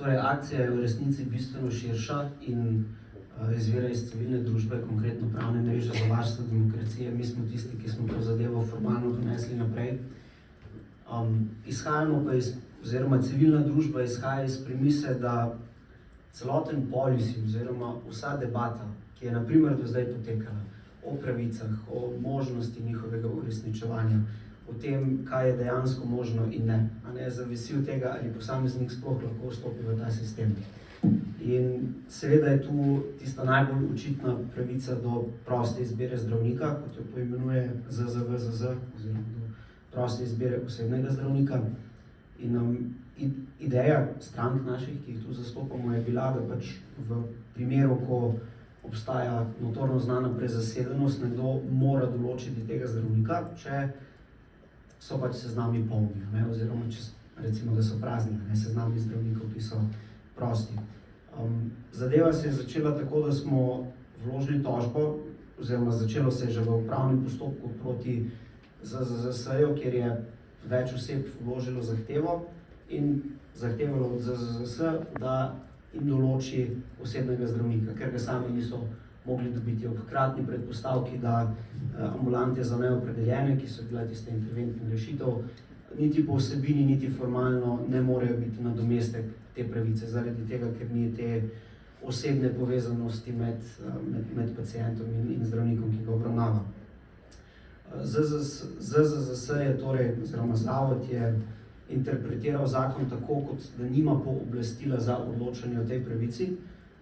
Torej, akcija je v resnici bistveno širša in izvira iz civilne družbe, konkretno Pravne mreže za varstvo demokracije. Mi smo tisti, ki smo to zadevo formalno donesli naprej. Izhajamo pa oziroma civilna družba izhaja iz premise, da celoten policy oziroma vsa debata, ki je na primer do zdaj potekala o pravicah, o možnosti njihovega uresničevanja, o tem, kaj je dejansko možno in ne, zavisi od tega, ali posameznik sploh lahko vstopi v ta sistem. In seveda je tu tista najbolj očitna pravica do proste izbire zdravnika, kot jo poimenuje ZZVZZ, oziroma do proste izbire osebnega zdravnika. In ideja strank naših, ki jih tu zastopamo, je bila, da pač v primeru, ko obstaja notorno znana prezasedenost, nekdo mora določiti tega zdravnika, če so pač seznami polni, oziroma če recimo, da so prazni, seznami zdravnikov, ki so prosti. Zadeva se je začela tako, da smo vložili tožbo, oziroma začelo se je že v upravnem postopku proti ZZZS-ju, kjer je več oseb vložilo zahtevo in zahtevalo od ZZZS, da jim določi osebnega zdravnika, ker ga sami niso mogli dobiti ob hkratni predpostavki, da ambulante za neopredeljene, ki so bila tista interventna rešitev, niti po vsebini, niti formalno ne morejo biti nadomestek te pravice, zaradi tega, ker ni te osebne povezanosti med pacientom in zdravnikom, ki ga obravnava. ZZZS je torej, oziroma zavod je interpretiral zakon tako, kot da nima pooblastila za odločanje o tej pravici.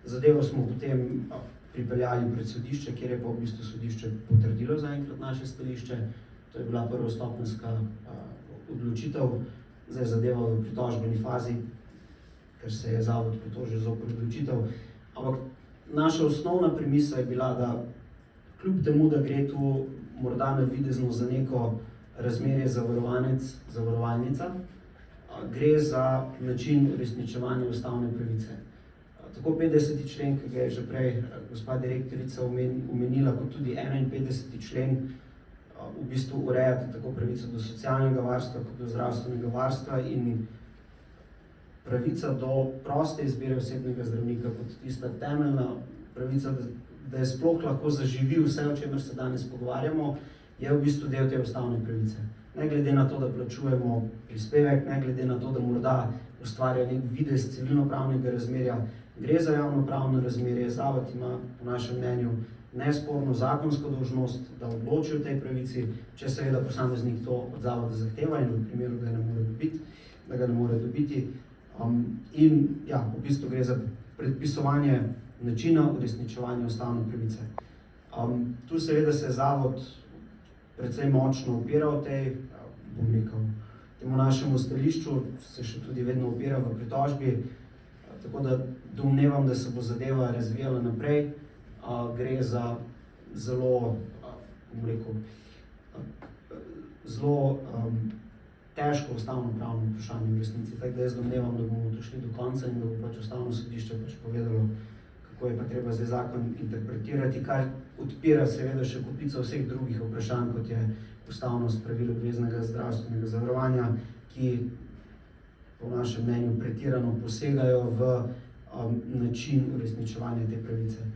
Zadevo smo potem pripeljali pred sodišče, kjer je pa v bistvu sodišče potrdilo zaenkrat naše stališče. To je bila prvostopenjska odločitev, zdaj zadeva v pritožbeni fazi, ker se je zavod pritožil zoper odločitev. Ampak naša osnovna premisa je bila, da kljub temu, da gre tu morda navidezno za neko razmerje zavarovanec-zavarovalnica, gre za način uresničevanja ustavne pravice. Tako 50. člen, ki ga je že prej gospa direktorica omenila, kot tudi 51. člen v bistvu urejata tako pravico do socialnega varstva, kot do zdravstvenega varstva in pravica do proste izbire osebnega zdravnika kot tista temeljna pravica, da je sploh lahko zaživi vse, o čemer se danes pogovarjamo, je v bistvu del te ustavne pravice. Ne glede na to, da plačujemo prispevek, ne glede na to, da morda ustvarja nek videz civilno-pravnega razmerja, gre za javno-pravno razmerje. Zavod ima po našem mnenju nesporno zakonsko dolžnost, da odloči o tej pravici, če seveda posameznik to od zavoda zahteva in v primeru, da ga ne more dobiti. In ja, v bistvu gre za predpisovanje načina uresničevanja ustavne pravice. Tu seveda se je zavod precej močno opiral temu našemu stališču, se še tudi vedno opira v pritožbi, tako da domnevam, da se bo zadeva razvijala naprej. Gre za zelo težko ustavno-pravno vprašanje v resnici, tako da jaz domnevam, da bomo prišli do konca in da bo pač ustavno sodišče povedalo, kako je pa treba zdaj zakon interpretirati, kar odpira seveda še kupico vseh drugih vprašanj, kot je ustavnost pravil obveznega zdravstvenega zavarovanja, ki po našem mnenju pretirano posegajo v način uresničevanja te pravice.